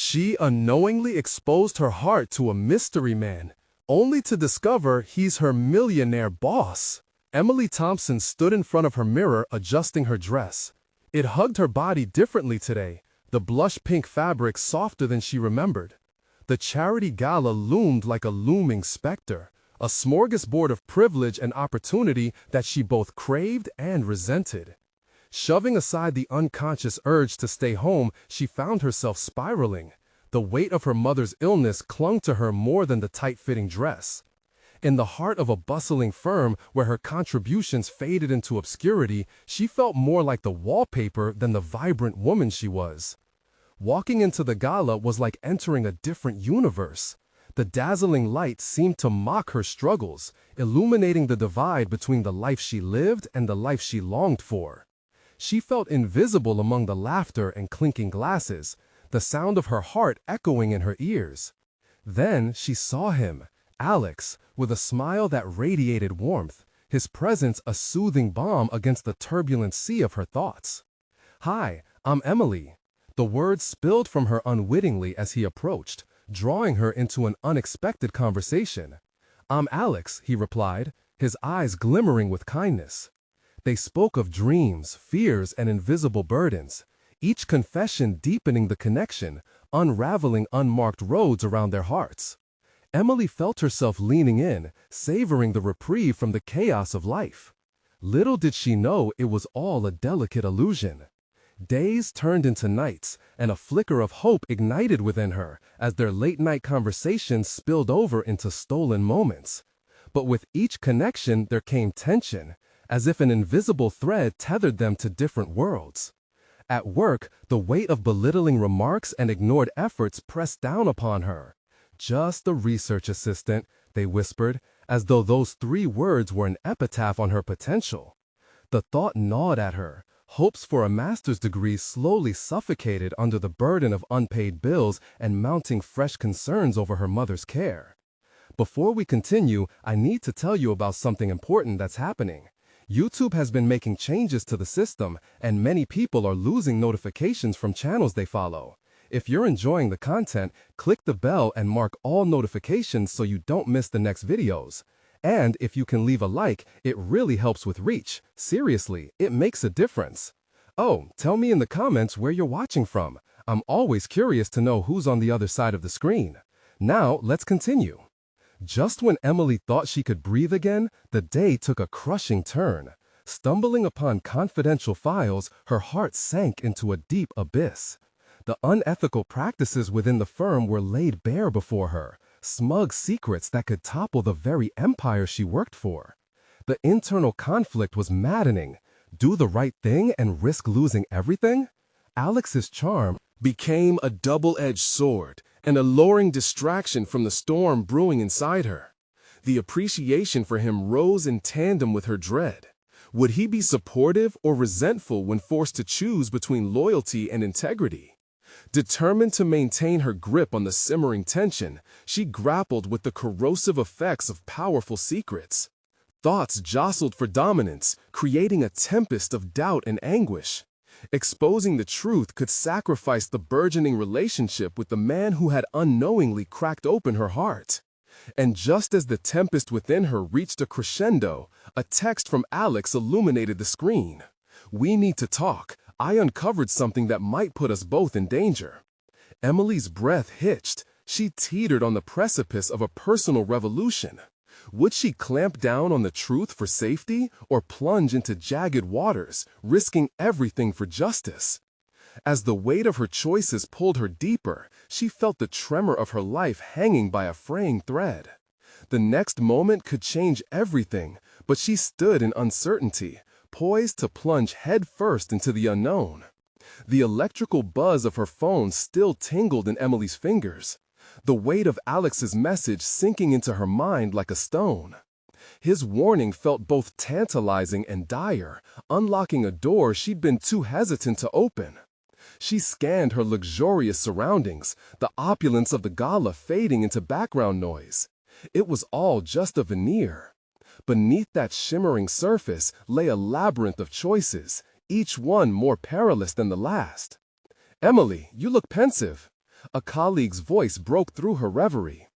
She unknowingly exposed her heart to a mystery man, only to discover he's her millionaire boss. Emily Thompson stood in front of her mirror adjusting her dress. It hugged her body differently today, the blush pink fabric softer than she remembered. The charity gala loomed like a looming specter, a smorgasbord of privilege and opportunity that she both craved and resented. Shoving aside the unconscious urge to stay home, she found herself spiraling. The weight of her mother's illness clung to her more than the tight-fitting dress. In the heart of a bustling firm where her contributions faded into obscurity, she felt more like the wallpaper than the vibrant woman she was. Walking into the gala was like entering a different universe. The dazzling light seemed to mock her struggles, illuminating the divide between the life she lived and the life she longed for. She felt invisible among the laughter and clinking glasses, the sound of her heart echoing in her ears. Then she saw him, Alex, with a smile that radiated warmth, his presence a soothing balm against the turbulent sea of her thoughts. "Hi, I'm Emily." The words spilled from her unwittingly as he approached, drawing her into an unexpected conversation. "I'm Alex," he replied, his eyes glimmering with kindness. They spoke of dreams, fears, and invisible burdens, each confession deepening the connection, unraveling unmarked roads around their hearts. Emily felt herself leaning in, savoring the reprieve from the chaos of life. Little did she know it was all a delicate illusion. Days turned into nights, and a flicker of hope ignited within her as their late-night conversations spilled over into stolen moments. But with each connection there came tension, as if an invisible thread tethered them to different worlds. At work, the weight of belittling remarks and ignored efforts pressed down upon her. "Just a research assistant," they whispered, as though those 3 words were an epitaph on her potential. The thought gnawed at her. Hopes for a master's degree slowly suffocated under the burden of unpaid bills and mounting fresh concerns over her mother's care. Before we continue, I need to tell you about something important that's happening. YouTube has been making changes to the system, and many people are losing notifications from channels they follow. If you're enjoying the content, click the bell and mark all notifications so you don't miss the next videos. And if you can leave a like, it really helps with reach. Seriously, it makes a difference. Oh, tell me in the comments where you're watching from. I'm always curious to know who's on the other side of the screen. Now, let's continue. Just when Emily thought she could breathe again, the day took a crushing turn. Stumbling upon confidential files, her heart sank into a deep abyss. The unethical practices within the firm were laid bare before her, smug secrets that could topple the very empire she worked for. The internal conflict was maddening. Do the right thing and risk losing everything? Alex's charm became a double-edged sword, an alluring distraction from the storm brewing inside her. The appreciation for him rose in tandem with her dread. Would he be supportive or resentful when forced to choose between loyalty and integrity? Determined to maintain her grip on the simmering tension, she grappled with the corrosive effects of powerful secrets. Thoughts jostled for dominance, creating a tempest of doubt and anguish. Exposing the truth could sacrifice the burgeoning relationship with the man who had unknowingly cracked open her heart. And just as the tempest within her reached a crescendo, a text from Alex illuminated the screen. "We need to talk. I uncovered something that might put us both in danger." Emily's breath hitched. She teetered on the precipice of a personal revolution. Would she clamp down on the truth for safety or plunge into jagged waters, risking everything for justice? As the weight of her choices pulled her deeper, she felt the tremor of her life hanging by a fraying thread. The next moment could change everything, but she stood in uncertainty, poised to plunge headfirst into the unknown. The electrical buzz of her phone still tingled in Emily's fingers, the weight of Alex's message sinking into her mind like a stone. His warning felt both tantalizing and dire, unlocking a door she'd been too hesitant to open. She scanned her luxurious surroundings, the opulence of the gala fading into background noise. It was all just a veneer. Beneath that shimmering surface lay a labyrinth of choices, each one more perilous than the last. "Emily, you look pensive." A colleague's voice broke through her reverie.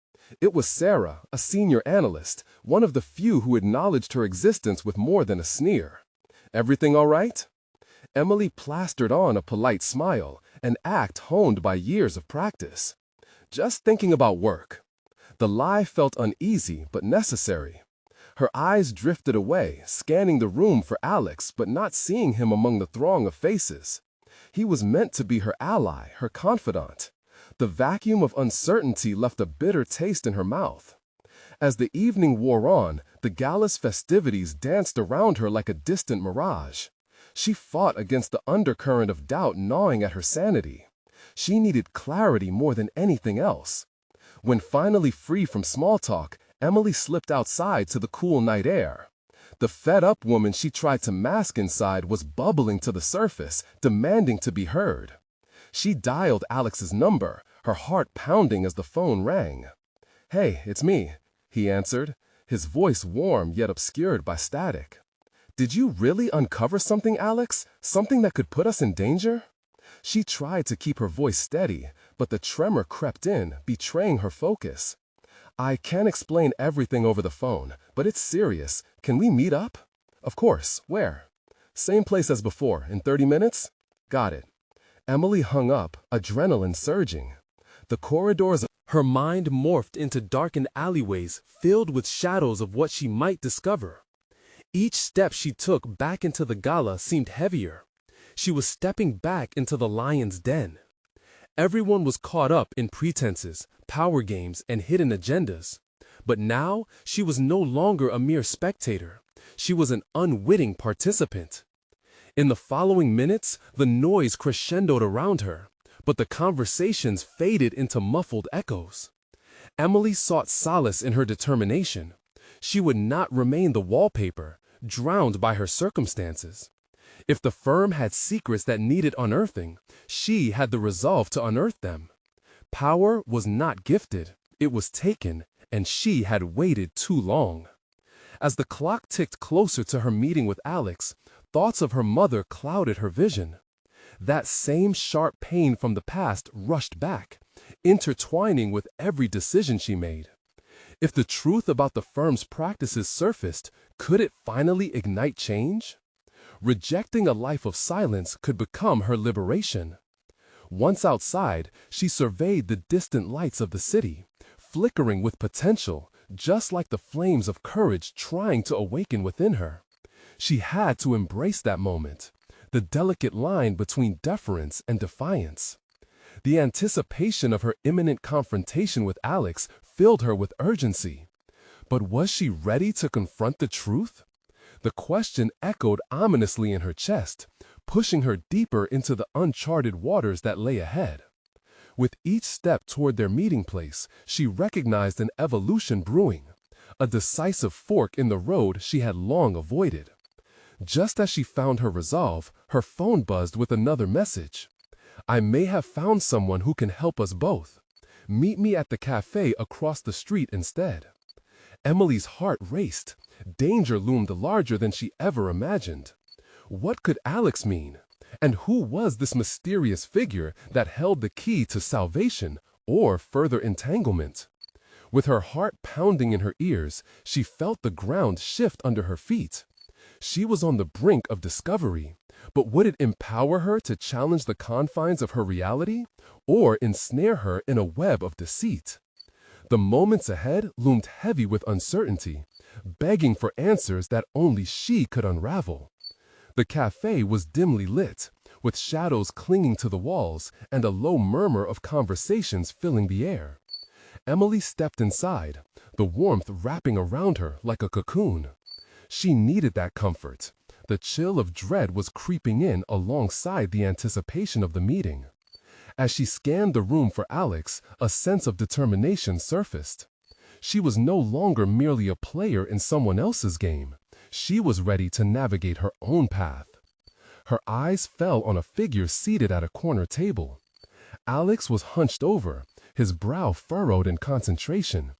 It was Sarah, a senior analyst, one of the few who acknowledged her existence with more than a sneer. "Everything all right?" Emily plastered on a polite smile, an act honed by years of practice. "Just thinking about work." The lie felt uneasy but necessary. Her eyes drifted away, scanning the room for Alex but not seeing him among the throng of faces. He was meant to be her ally, her confidant. The vacuum of uncertainty left a bitter taste in her mouth. As the evening wore on, the gala's festivities danced around her like a distant mirage. She fought against the undercurrent of doubt gnawing at her sanity. She needed clarity more than anything else. When finally free from small talk, Emily slipped outside to the cool night air. The fed-up woman she tried to mask inside was bubbling to the surface, demanding to be heard. She dialed Alex's number, her heart pounding as the phone rang. "Hey, it's me," he answered, his voice warm yet obscured by static. "Did you really uncover something, Alex? Something that could put us in danger?" She tried to keep her voice steady, but the tremor crept in, betraying her focus. "I can't explain everything over the phone, but it's serious. Can we meet up?" "Of course. Where?" "Same place as before, in 30 minutes? "Got it." Emily hung up, adrenaline surging. The corridors. Her mind morphed into darkened alleyways filled with shadows of what she might discover. Each step she took back into the gala seemed heavier. She was stepping back into the lion's den. Everyone was caught up in pretenses, power games, and hidden agendas. But now, she was no longer a mere spectator. She was an unwitting participant. In the following minutes, the noise crescendoed around her, but the conversations faded into muffled echoes. Emily sought solace in her determination. She would not remain the wallpaper, drowned by her circumstances. If the firm had secrets that needed unearthing, she had the resolve to unearth them. Power was not gifted, it was taken, and she had waited too long. As the clock ticked closer to her meeting with Alex, thoughts of her mother clouded her vision. That same sharp pain from the past rushed back, intertwining with every decision she made. If the truth about the firm's practices surfaced, could it finally ignite change? Rejecting a life of silence could become her liberation. Once outside, she surveyed the distant lights of the city, flickering with potential, just like the flames of courage trying to awaken within her. She had to embrace that moment, the delicate line between deference and defiance. The anticipation of her imminent confrontation with Alex filled her with urgency. But was she ready to confront the truth? The question echoed ominously in her chest, pushing her deeper into the uncharted waters that lay ahead. With each step toward their meeting place, she recognized an evolution brewing, a decisive fork in the road she had long avoided. Just as she found her resolve, her phone buzzed with another message. "I may have found someone who can help us both. Meet me at the cafe across the street instead." Emily's heart raced. Danger loomed larger than she ever imagined. What could Alex mean? And who was this mysterious figure that held the key to salvation or further entanglement? With her heart pounding in her ears, she felt the ground shift under her feet. She was on the brink of discovery, but would it empower her to challenge the confines of her reality, or ensnare her in a web of deceit? The moments ahead loomed heavy with uncertainty, begging for answers that only she could unravel. The cafe was dimly lit, with shadows clinging to the walls and a low murmur of conversations filling the air. Emily stepped inside, the warmth wrapping around her like a cocoon. She needed that comfort. The chill of dread was creeping in alongside the anticipation of the meeting. As she scanned the room for Alex, a sense of determination surfaced. She was no longer merely a player in someone else's game. She was ready to navigate her own path. Her eyes fell on a figure seated at a corner table. Alex was hunched over, his brow furrowed in concentration.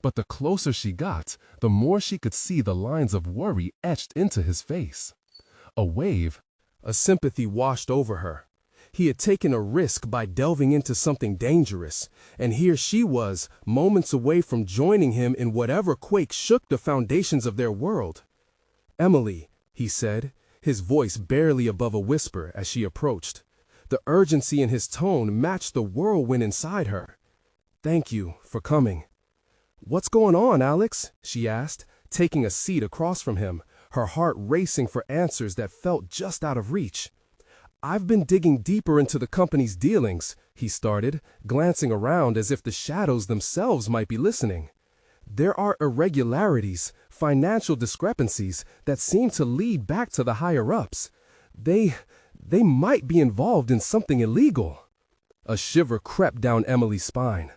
But the closer she got, the more she could see the lines of worry etched into his face. A sympathy washed over her. He had taken a risk by delving into something dangerous, and here she was, moments away from joining him in whatever quake shook the foundations of their world. "Emily," he said, his voice barely above a whisper as she approached. The urgency in his tone matched the whirlwind inside her. "Thank you for coming." "What's going on, Alex?" she asked, taking a seat across from him, her heart racing for answers that felt just out of reach. "I've been digging deeper into the company's dealings," he started, glancing around as if the shadows themselves might be listening. "There are irregularities, financial discrepancies that seem to lead back to the higher-ups. They might be involved in something illegal." A shiver crept down Emily's spine.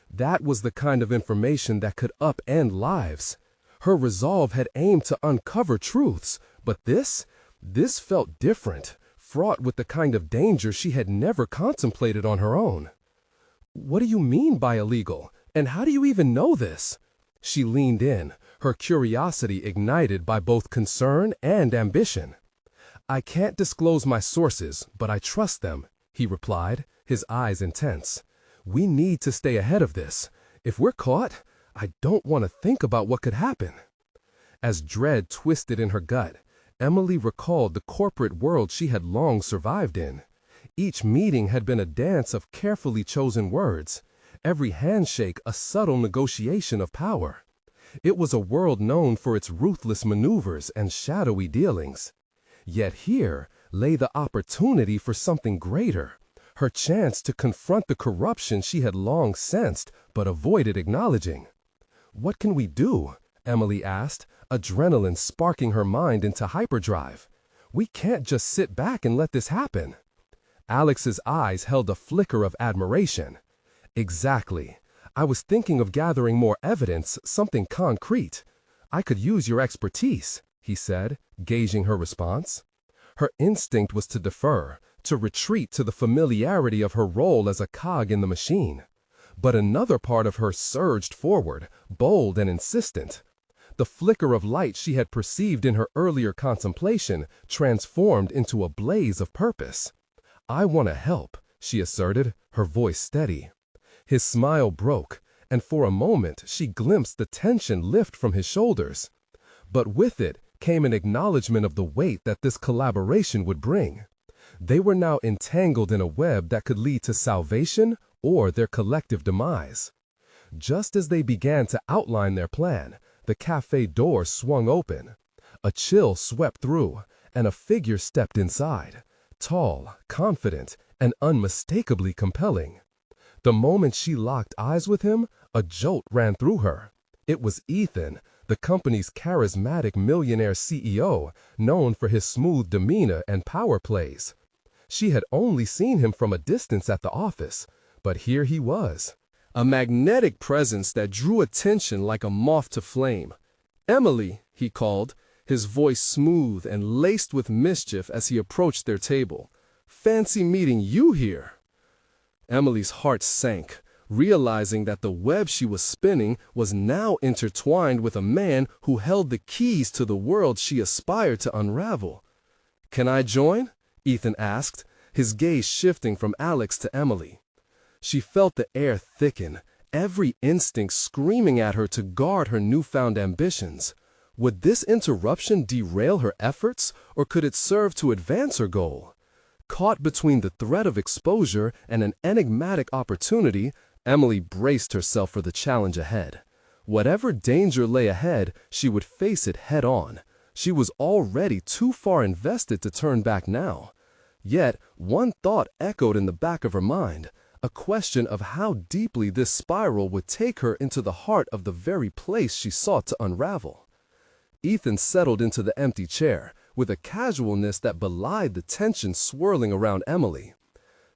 That was the kind of information that could upend lives. Her resolve had aimed to uncover truths, but this felt different, fraught with the kind of danger she had never contemplated on her own. "What do you mean by illegal? And how do you even know this?" She leaned in, her curiosity ignited by both concern and ambition. "I can't disclose my sources, but I trust them," he replied, his eyes intense. "We need to stay ahead of this. If we're caught, I don't want to think about what could happen." As dread twisted in her gut, Emily recalled the corporate world she had long survived in. Each meeting had been a dance of carefully chosen words, every handshake a subtle negotiation of power. It was a world known for its ruthless maneuvers and shadowy dealings. Yet here lay the opportunity for something greater, her chance to confront the corruption she had long sensed but avoided acknowledging. "What can we do?" Emily asked, adrenaline sparking her mind into hyperdrive. "We can't just sit back and let this happen." Alex's eyes held a flicker of admiration. "Exactly. I was thinking of gathering more evidence, something concrete. I could use your expertise," he said, gauging her response. Her instinct was to defer, to retreat to the familiarity of her role as a cog in the machine. But another part of her surged forward, bold and insistent. The flicker of light she had perceived in her earlier contemplation transformed into a blaze of purpose. "I want to help," she asserted, her voice steady. His smile broke, and for a moment she glimpsed the tension lift from his shoulders. But with it came an acknowledgement of the weight that this collaboration would bring. They were now entangled in a web that could lead to salvation or their collective demise. Just as they began to outline their plan, the cafe door swung open. A chill swept through, and a figure stepped inside, tall, confident, and unmistakably compelling. The moment she locked eyes with him, a jolt ran through her. It was Ethan, the company's charismatic millionaire CEO, known for his smooth demeanor and power plays. She had only seen him from a distance at the office, but here he was, a magnetic presence that drew attention like a moth to flame. "Emily," he called, his voice smooth and laced with mischief as he approached their table. "Fancy meeting you here." Emily's heart sank, realizing that the web she was spinning was now intertwined with a man who held the keys to the world she aspired to unravel. "Can I join?" Ethan asked, his gaze shifting from Alex to Emily. She felt the air thicken, every instinct screaming at her to guard her newfound ambitions. Would this interruption derail her efforts, or could it serve to advance her goal? Caught between the threat of exposure and an enigmatic opportunity, Emily braced herself for the challenge ahead. Whatever danger lay ahead, she would face it head-on. She was already too far invested to turn back now. Yet, one thought echoed in the back of her mind, a question of how deeply this spiral would take her into the heart of the very place she sought to unravel. Ethan settled into the empty chair, with a casualness that belied the tension swirling around Emily.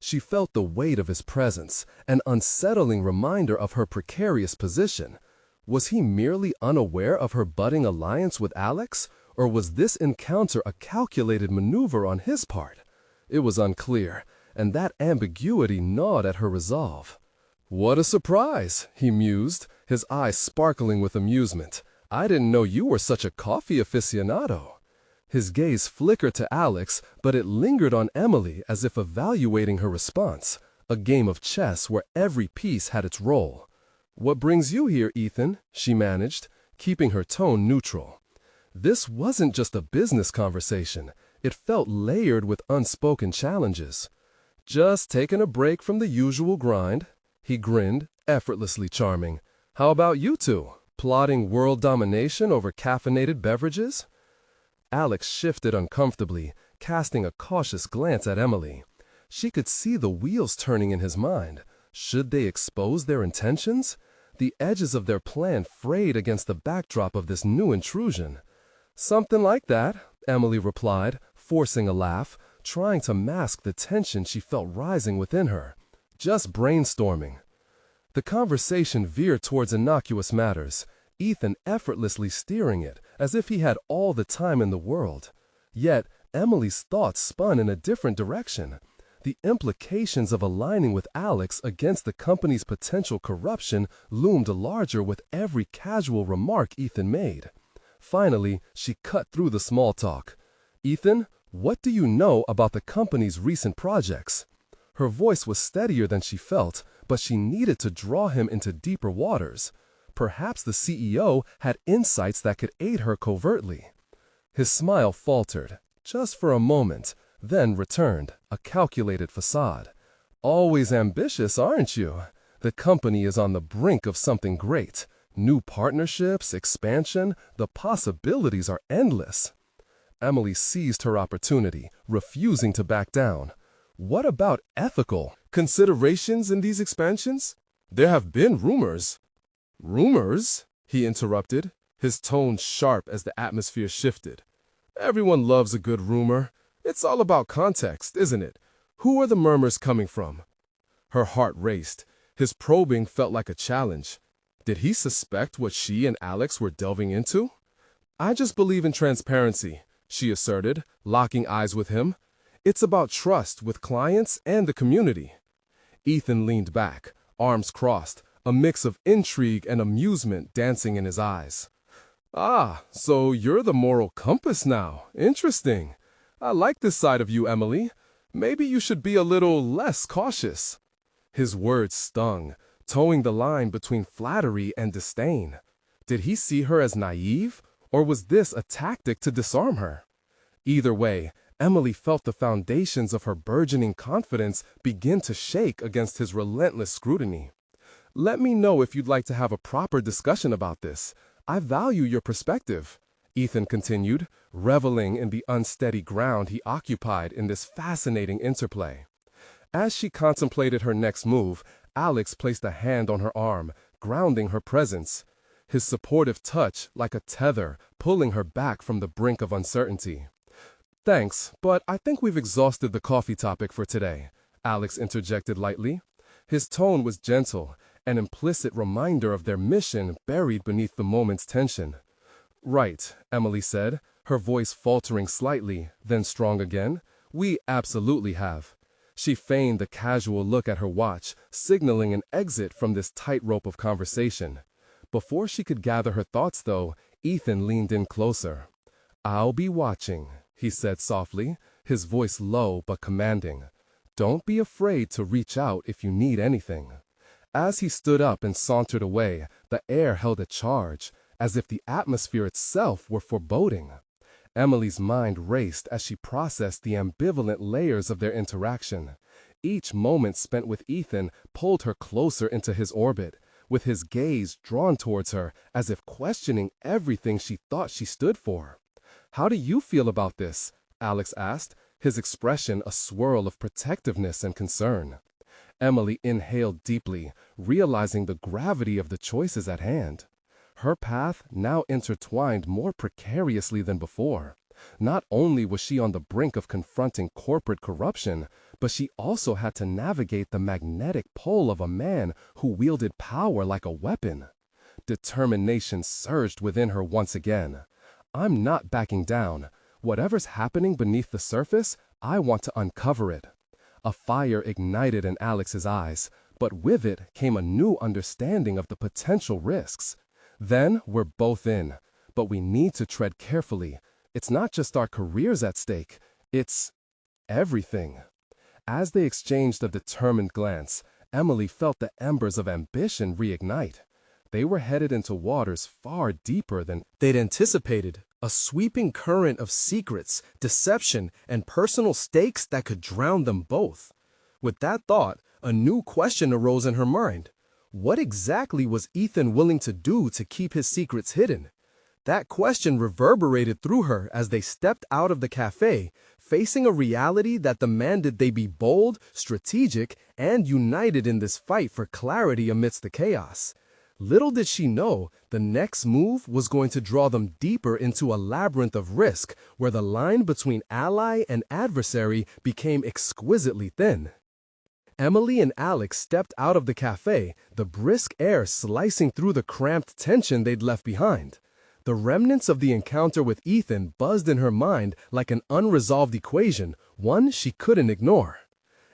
She felt the weight of his presence, an unsettling reminder of her precarious position. Was he merely unaware of her budding alliance with Alex, or was this encounter a calculated maneuver on his part? It was unclear, and that ambiguity gnawed at her resolve. "What a surprise," he mused, his eyes sparkling with amusement. "I didn't know you were such a coffee aficionado." His gaze flickered to Alex, but it lingered on Emily as if evaluating her response, a game of chess where every piece had its role. "What brings you here, Ethan?" she managed, keeping her tone neutral. This wasn't just a business conversation. It felt layered with unspoken challenges. "Just taking a break from the usual grind." He grinned, effortlessly charming. "How about you two? Plotting world domination over caffeinated beverages?" Alex shifted uncomfortably, casting a cautious glance at Emily. She could see the wheels turning in his mind. Should they expose their intentions? The edges of their plan frayed against the backdrop of this new intrusion. "Something like that," Emily replied, forcing a laugh, trying to mask the tension she felt rising within her. "Just brainstorming." The conversation veered towards innocuous matters, Ethan effortlessly steering it, as if he had all the time in the world. Yet, Emily's thoughts spun in a different direction. The implications of aligning with Alex against the company's potential corruption loomed larger with every casual remark Ethan made. Finally, she cut through the small talk. "Ethan, what do you know about the company's recent projects?" Her voice was steadier than she felt, but she needed to draw him into deeper waters. Perhaps the CEO had insights that could aid her covertly. His smile faltered, just for a moment, then returned, a calculated facade. "Always ambitious, aren't you? The company is on the brink of something great. New partnerships, expansion, the possibilities are endless." Emily seized her opportunity, refusing to back down. "What about ethical considerations in these expansions? There have been rumors." "Rumors?" he interrupted, his tone sharp as the atmosphere shifted. "Everyone loves a good rumor. It's all about context, isn't it? Who are the murmurs coming from?" Her heart raced. His probing felt like a challenge. Did he suspect what she and Alex were delving into? "I just believe in transparency," she asserted, locking eyes with him. "It's about trust with clients and the community." Ethan leaned back, arms crossed, a mix of intrigue and amusement dancing in his eyes. "Ah, so you're the moral compass now. Interesting. I like this side of you, Emily. Maybe you should be a little less cautious." His words stung, towing the line between flattery and disdain. Did he see her as naive, or was this a tactic to disarm her? Either way, Emily felt the foundations of her burgeoning confidence begin to shake against his relentless scrutiny. "Let me know if you'd like to have a proper discussion about this. I value your perspective," Ethan continued, reveling in the unsteady ground he occupied in this fascinating interplay. As she contemplated her next move, Alex placed a hand on her arm, grounding her presence. His supportive touch, like a tether, pulling her back from the brink of uncertainty. "Thanks, but I think we've exhausted the coffee topic for today," Alex interjected lightly. His tone was gentle, an implicit reminder of their mission buried beneath the moment's tension. "Right," Emily said, her voice faltering slightly, then strong again. "We absolutely have." She feigned a casual look at her watch, signaling an exit from this tightrope of conversation. Before she could gather her thoughts, though, Ethan leaned in closer. "I'll be watching," he said softly, his voice low but commanding. "Don't be afraid to reach out if you need anything." As he stood up and sauntered away, the air held a charge, as if the atmosphere itself were foreboding. Emily's mind raced as she processed the ambivalent layers of their interaction. Each moment spent with Ethan pulled her closer into his orbit, with his gaze drawn towards her as if questioning everything she thought she stood for. "How do you feel about this?" Alex asked, his expression a swirl of protectiveness and concern. Emily inhaled deeply, realizing the gravity of the choices at hand. Her path now intertwined more precariously than before. Not only was she on the brink of confronting corporate corruption, but she also had to navigate the magnetic pull of a man who wielded power like a weapon. Determination surged within her once again. "I'm not backing down. Whatever's happening beneath the surface, I want to uncover it." A fire ignited in Alex's eyes, but with it came a new understanding of the potential risks. "Then we're both in, but we need to tread carefully. It's not just our careers at stake. It's everything. As they exchanged a determined glance, Emily felt the embers of ambition reignite. They were headed into waters far deeper than they'd anticipated, a sweeping current of secrets, deception, and personal stakes that could drown them both. With that thought, a new question arose in her mind. What exactly was Ethan willing to do to keep his secrets hidden? That question reverberated through her as they stepped out of the cafe, facing a reality that demanded they be bold, strategic, and united in this fight for clarity amidst the chaos. Little did she know, the next move was going to draw them deeper into a labyrinth of risk, where the line between ally and adversary became exquisitely thin. Emily and Alex stepped out of the cafe, the brisk air slicing through the cramped tension they'd left behind. The remnants of the encounter with Ethan buzzed in her mind like an unresolved equation, one she couldn't ignore.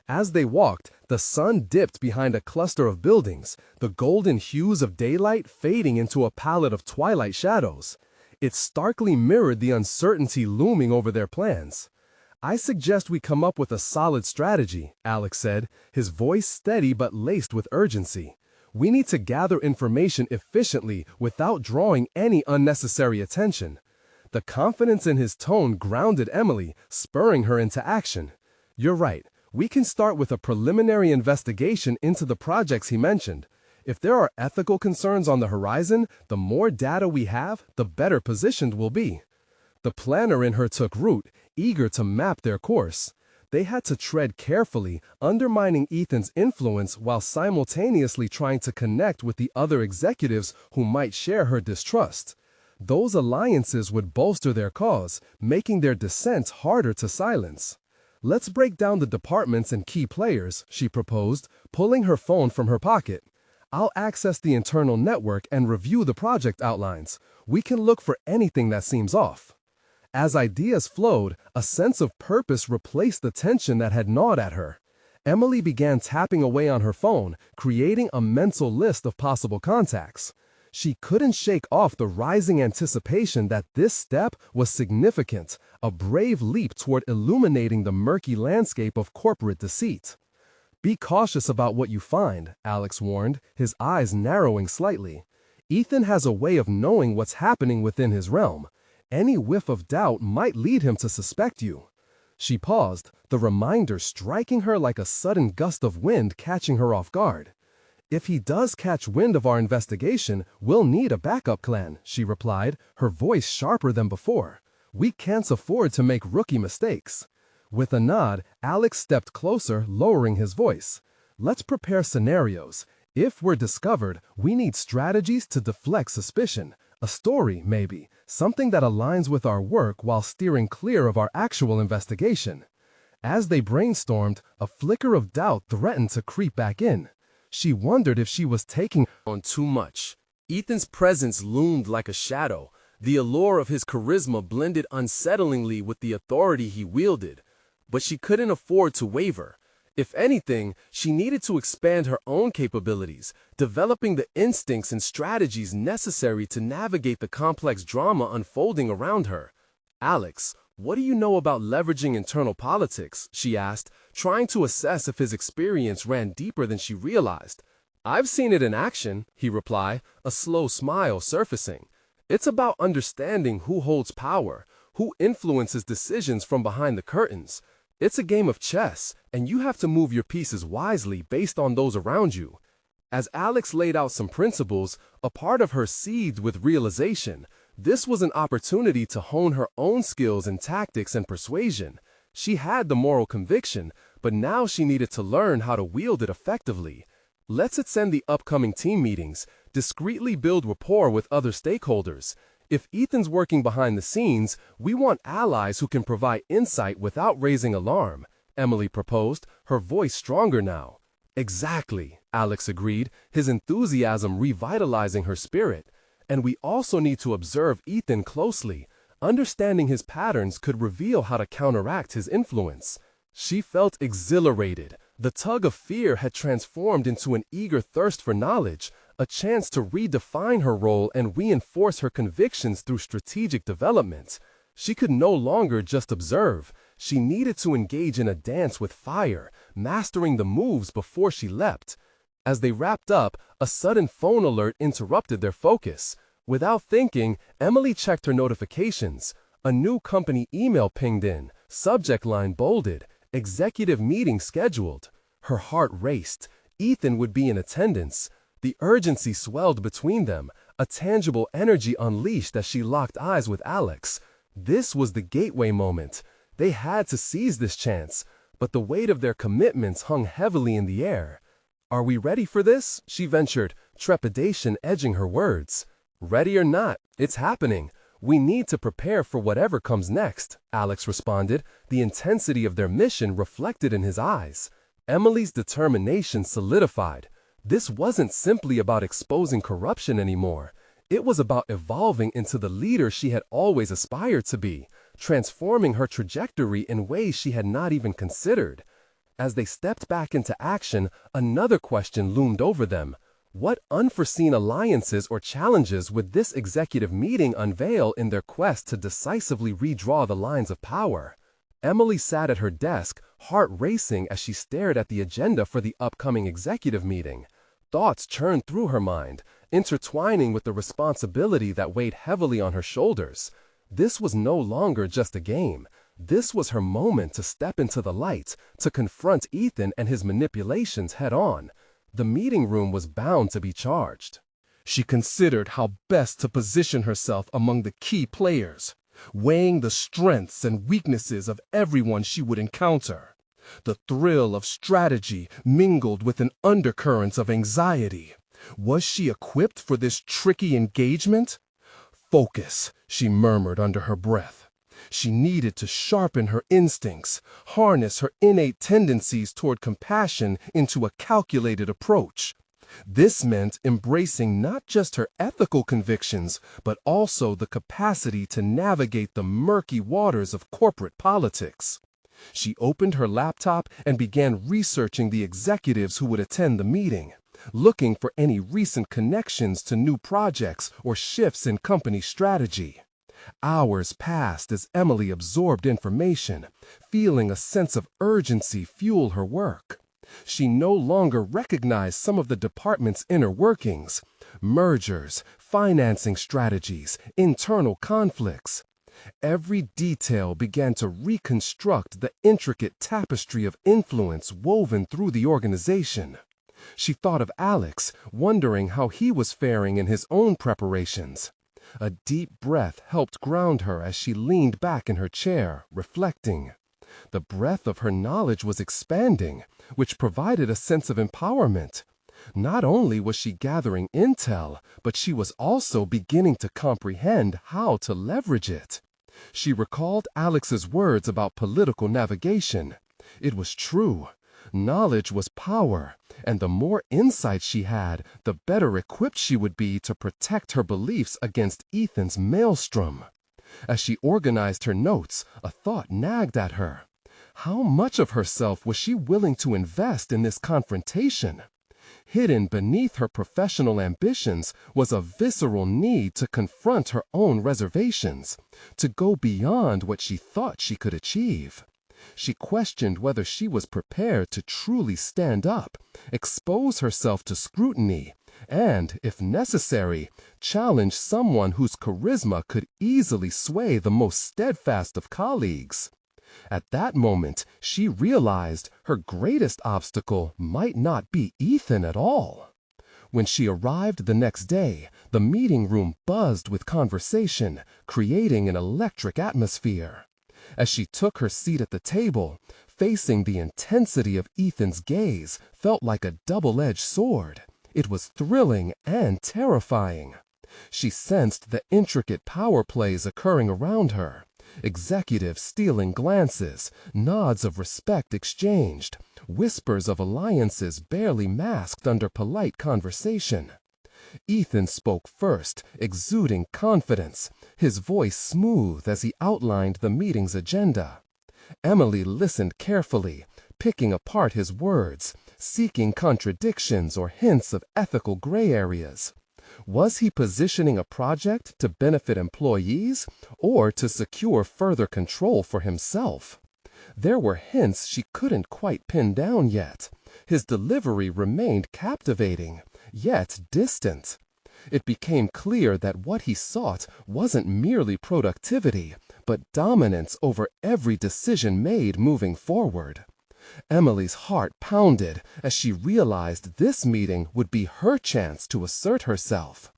As they walked, the sun dipped behind a cluster of buildings, the golden hues of daylight fading into a palette of twilight shadows. It starkly mirrored the uncertainty looming over their plans. "I suggest we come up with a solid strategy," Alex said, his voice steady but laced with urgency. "We need to gather information efficiently without drawing any unnecessary attention." The confidence in his tone grounded Emily, spurring her into action. "You're right. We can start with a preliminary investigation into the projects he mentioned. If there are ethical concerns on the horizon, the more data we have, the better positioned we'll be." The planner in her took root, eager to map their course. They had to tread carefully, undermining Ethan's influence while simultaneously trying to connect with the other executives who might share her distrust. Those alliances would bolster their cause, making their dissent harder to silence. "Let's break down the departments and key players," she proposed, pulling her phone from her pocket. "I'll access the internal network and review the project outlines. We can look for anything that seems off." As ideas flowed, a sense of purpose replaced the tension that had gnawed at her. Emily began tapping away on her phone, creating a mental list of possible contacts. She couldn't shake off the rising anticipation that this step was significant, a brave leap toward illuminating the murky landscape of corporate deceit. "Be cautious about what you find," Alex warned, his eyes narrowing slightly. "Ethan has a way of knowing what's happening within his realm. Any whiff of doubt might lead him to suspect you." She paused, the reminder striking her like a sudden gust of wind catching her off guard. "If he does catch wind of our investigation, we'll need a backup plan," she replied, her voice sharper than before. "We can't afford to make rookie mistakes." With a nod, Alex stepped closer, lowering his voice. "Let's prepare scenarios. If we're discovered, we need strategies to deflect suspicion. A story, maybe, something that aligns with our work while steering clear of our actual investigation." As they brainstormed, a flicker of doubt threatened to creep back in. She wondered if she was taking on too much. Ethan's presence loomed like a shadow. The allure of his charisma blended unsettlingly with the authority he wielded. But she couldn't afford to waver. If anything, she needed to expand her own capabilities, developing the instincts and strategies necessary to navigate the complex drama unfolding around her. "Alex, what do you know about leveraging internal politics?" she asked, trying to assess if his experience ran deeper than she realized. "I've seen it in action," he replied, a slow smile surfacing. "It's about understanding who holds power, who influences decisions from behind the curtains. It's a game of chess, and you have to move your pieces wisely based on those around you." As Alex laid out some principles, a part of her seethed with realization. This was an opportunity to hone her own skills in tactics and persuasion. She had the moral conviction, but now she needed to learn how to wield it effectively. "Let's attend the upcoming team meetings, discreetly build rapport with other stakeholders. If Ethan's working behind the scenes, we want allies who can provide insight without raising alarm," Emily proposed, her voice stronger now. "Exactly," Alex agreed, his enthusiasm revitalizing her spirit. "And we also need to observe Ethan closely. Understanding his patterns could reveal how to counteract his influence." She felt exhilarated. The tug of fear had transformed into an eager thirst for knowledge, a chance to redefine her role and reinforce her convictions through strategic development. She could no longer just observe. She needed to engage in a dance with fire, mastering the moves before she leapt. As they wrapped up, a sudden phone alert interrupted their focus. Without thinking, Emily checked her notifications. A new company email pinged in, subject line bolded, executive meeting scheduled. Her heart raced. Ethan would be in attendance. The urgency swelled between them, a tangible energy unleashed as she locked eyes with Alex. This was the gateway moment. They had to seize this chance, but the weight of their commitments hung heavily in the air. "Are we ready for this?" she ventured, trepidation edging her words. "Ready or not, it's happening. We need to prepare for whatever comes next," Alex responded, the intensity of their mission reflected in his eyes. Emily's determination solidified. This wasn't simply about exposing corruption anymore. It was about evolving into the leader she had always aspired to be, transforming her trajectory in ways she had not even considered. As they stepped back into action, another question loomed over them. What unforeseen alliances or challenges would this executive meeting unveil in their quest to decisively redraw the lines of power? Emily sat at her desk, heart racing as she stared at the agenda for the upcoming executive meeting. Thoughts churned through her mind, intertwining with the responsibility that weighed heavily on her shoulders. This was no longer just a game. This was her moment to step into the light, to confront Ethan and his manipulations head-on. The meeting room was bound to be charged. She considered how best to position herself among the key players, weighing the strengths and weaknesses of everyone she would encounter. The thrill of strategy mingled with an undercurrent of anxiety. Was she equipped for this tricky engagement? "Focus," she murmured under her breath. She needed to sharpen her instincts, harness her innate tendencies toward compassion into a calculated approach. This meant embracing not just her ethical convictions, but also the capacity to navigate the murky waters of corporate politics. She opened her laptop and began researching the executives who would attend the meeting, looking for any recent connections to new projects or shifts in company strategy. Hours passed as Emily absorbed information, feeling a sense of urgency fuel her work. She no longer recognized some of the department's inner workings: mergers, financing strategies, internal conflicts. Every detail began to reconstruct the intricate tapestry of influence woven through the organization. She thought of Alex, wondering how he was faring in his own preparations. A deep breath helped ground her as she leaned back in her chair, reflecting. The breadth of her knowledge was expanding, which provided a sense of empowerment. Not only was she gathering intel, but she was also beginning to comprehend how to leverage it. She recalled Alex's words about political navigation. It was true. Knowledge was power, and the more insight she had, the better equipped she would be to protect her beliefs against Ethan's maelstrom. As she organized her notes, a thought nagged at her. How much of herself was she willing to invest in this confrontation? Hidden beneath her professional ambitions was a visceral need to confront her own reservations, to go beyond what she thought she could achieve. She questioned whether she was prepared to truly stand up, expose herself to scrutiny, and, if necessary, challenge someone whose charisma could easily sway the most steadfast of colleagues. At that moment, she realized her greatest obstacle might not be Ethan at all. When she arrived the next day, the meeting room buzzed with conversation, creating an electric atmosphere. As she took her seat at the table, facing the intensity of Ethan's gaze felt like a double-edged sword. It was thrilling and terrifying. She sensed the intricate power plays occurring around her. Executives stealing glances, nods of respect exchanged, whispers of alliances barely masked under polite conversation. Ethan spoke first, exuding confidence, his voice smooth as he outlined the meeting's agenda. Emily listened carefully, picking apart his words, seeking contradictions or hints of ethical gray areas. Was he positioning a project to benefit employees or to secure further control for himself? There were hints she couldn't quite pin down yet. His delivery remained captivating, yet distant. It became clear that what he sought wasn't merely productivity, but dominance over every decision made moving forward. Emily's heart pounded as she realized this meeting would be her chance to assert herself.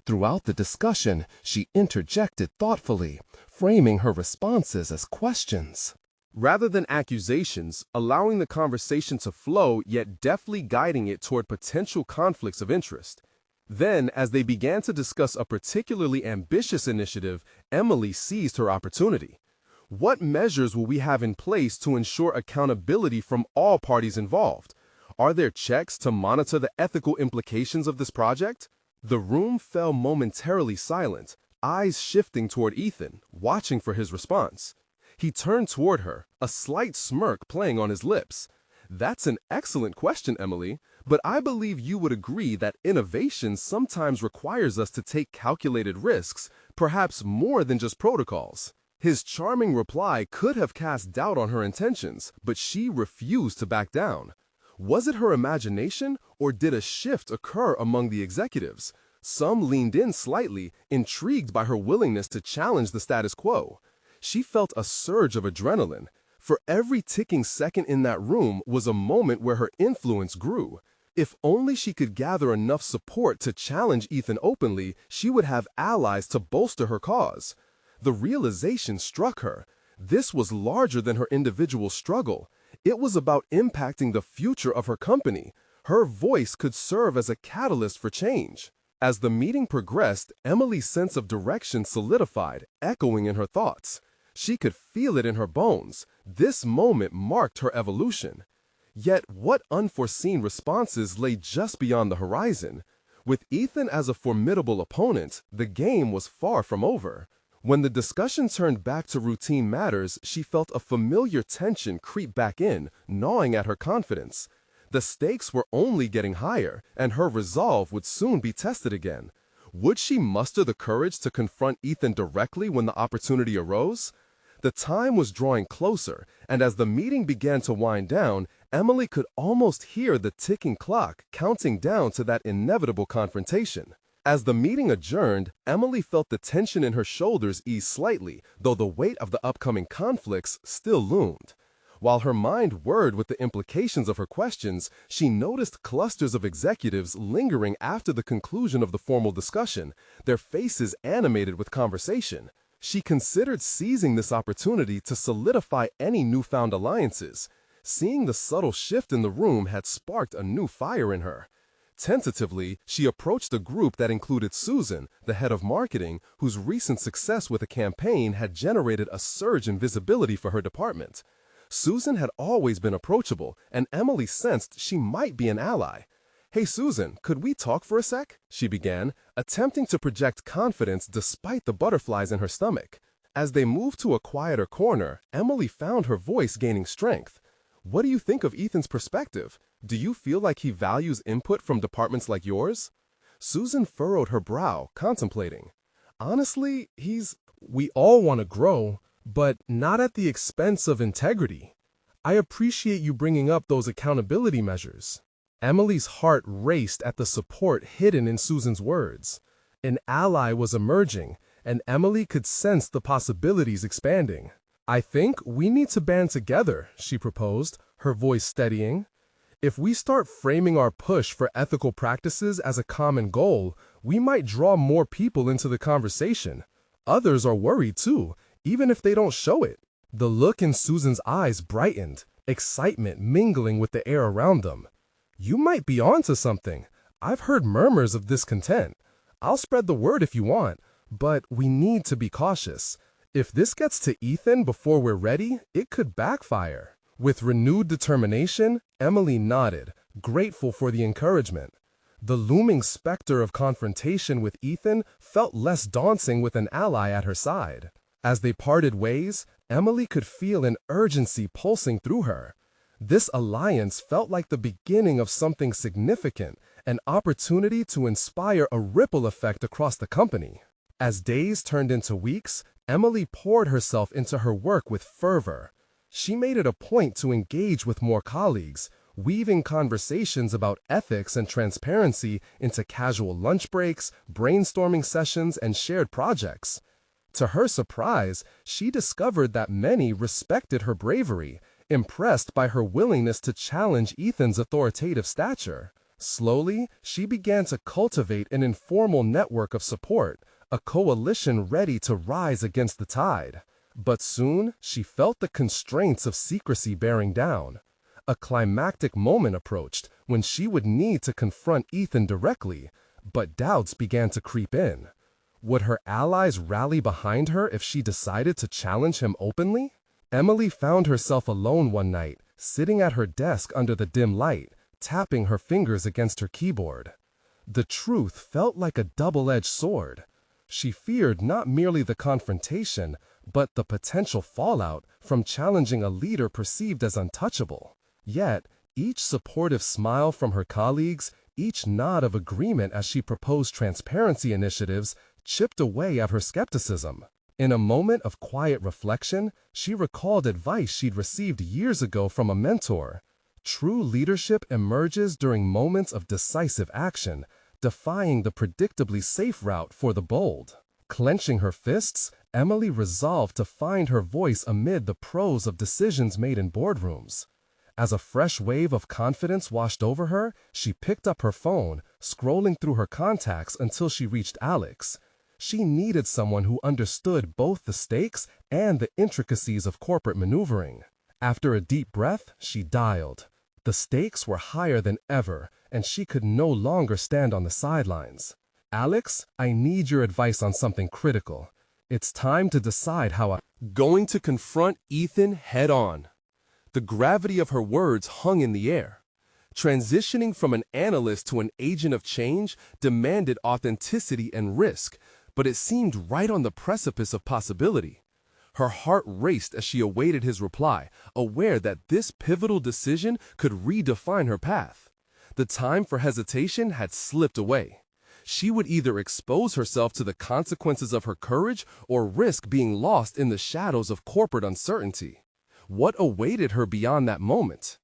Throughout the discussion, she interjected thoughtfully, framing her responses as questions. Rather than accusations, allowing the conversation to flow yet deftly guiding it toward potential conflicts of interest. Then, as they began to discuss a particularly ambitious initiative, Emily seized her opportunity. What measures will we have in place to ensure accountability from all parties involved? Are there checks to monitor the ethical implications of this project? The room fell momentarily silent, eyes shifting toward Ethan, watching for his response. He turned toward her, a slight smirk playing on his lips. That's an excellent question, Emily, but I believe you would agree that innovation sometimes requires us to take calculated risks, perhaps more than just protocols. His charming reply could have cast doubt on her intentions, but she refused to back down. Was it her imagination, or did a shift occur among the executives? Some leaned in slightly, intrigued by her willingness to challenge the status quo. She felt a surge of adrenaline. For every ticking second in that room was a moment where her influence grew. If only she could gather enough support to challenge Ethan openly, she would have allies to bolster her cause. The realization struck her. This was larger than her individual struggle. It was about impacting the future of her company. Her voice could serve as a catalyst for change. As the meeting progressed, Emily's sense of direction solidified, echoing in her thoughts. She could feel it in her bones. This moment marked her evolution. Yet, what unforeseen responses lay just beyond the horizon? With Ethan as a formidable opponent, the game was far from over. When the discussion turned back to routine matters, she felt a familiar tension creep back in, gnawing at her confidence. The stakes were only getting higher, and her resolve would soon be tested again. Would she muster the courage to confront Ethan directly when the opportunity arose? The time was drawing closer, and as the meeting began to wind down, Emily could almost hear the ticking clock counting down to that inevitable confrontation. As the meeting adjourned, Emily felt the tension in her shoulders ease slightly, though the weight of the upcoming conflicts still loomed. While her mind whirred with the implications of her questions, she noticed clusters of executives lingering after the conclusion of the formal discussion, their faces animated with conversation. She considered seizing this opportunity to solidify any newfound alliances. Seeing the subtle shift in the room had sparked a new fire in her. Tentatively, she approached a group that included Susan, the head of marketing, whose recent success with a campaign had generated a surge in visibility for her department. Susan had always been approachable, and Emily sensed she might be an ally. "Hey Susan, could we talk for a sec?" she began, attempting to project confidence despite the butterflies in her stomach. As they moved to a quieter corner, Emily found her voice gaining strength. "What do you think of Ethan's perspective? Do you feel like he values input from departments like yours?" Susan furrowed her brow, contemplating. "Honestly, we all want to grow, but not at the expense of integrity. I appreciate you bringing up those accountability measures." Emily's heart raced at the support hidden in Susan's words. An ally was emerging, and Emily could sense the possibilities expanding. "I think we need to band together," she proposed, her voice steadying. "If we start framing our push for ethical practices as a common goal, we might draw more people into the conversation. Others are worried too, even if they don't show it." The look in Susan's eyes brightened, excitement mingling with the air around them. "You might be onto something. I've heard murmurs of discontent. I'll spread the word if you want, but we need to be cautious. If this gets to Ethan before we're ready, it could backfire." With renewed determination, Emily nodded, grateful for the encouragement. The looming specter of confrontation with Ethan felt less daunting with an ally at her side. As they parted ways, Emily could feel an urgency pulsing through her. This alliance felt like the beginning of something significant, an opportunity to inspire a ripple effect across the company. As days turned into weeks, Emily poured herself into her work with fervor. She made it a point to engage with more colleagues, weaving conversations about ethics and transparency into casual lunch breaks, brainstorming sessions, and shared projects. To her surprise, she discovered that many respected her bravery, impressed by her willingness to challenge Ethan's authoritative stature. Slowly, she began to cultivate an informal network of support, a coalition ready to rise against the tide. But soon, she felt the constraints of secrecy bearing down. A climactic moment approached when she would need to confront Ethan directly, but doubts began to creep in. Would her allies rally behind her if she decided to challenge him openly? Emily found herself alone one night, sitting at her desk under the dim light, tapping her fingers against her keyboard. The truth felt like a double-edged sword. She feared not merely the confrontation, but the potential fallout from challenging a leader perceived as untouchable. Yet, each supportive smile from her colleagues, each nod of agreement as she proposed transparency initiatives, chipped away at her skepticism. In a moment of quiet reflection, she recalled advice she'd received years ago from a mentor. True leadership emerges during moments of decisive action, defying the predictably safe route for the bold. Clenching her fists, Emily resolved to find her voice amid the prose of decisions made in boardrooms. As a fresh wave of confidence washed over her, she picked up her phone, scrolling through her contacts until she reached Alex. She needed someone who understood both the stakes and the intricacies of corporate maneuvering. After a deep breath, she dialed. The stakes were higher than ever, and she could no longer stand on the sidelines. "Alex, I need your advice on something critical. It's time to decide how I'm going to confront Ethan head-on." The gravity of her words hung in the air. Transitioning from an analyst to an agent of change demanded authenticity and risk, but it seemed right on the precipice of possibility. Her heart raced as she awaited his reply, aware that this pivotal decision could redefine her path. The time for hesitation had slipped away. She would either expose herself to the consequences of her courage or risk being lost in the shadows of corporate uncertainty. What awaited her beyond that moment?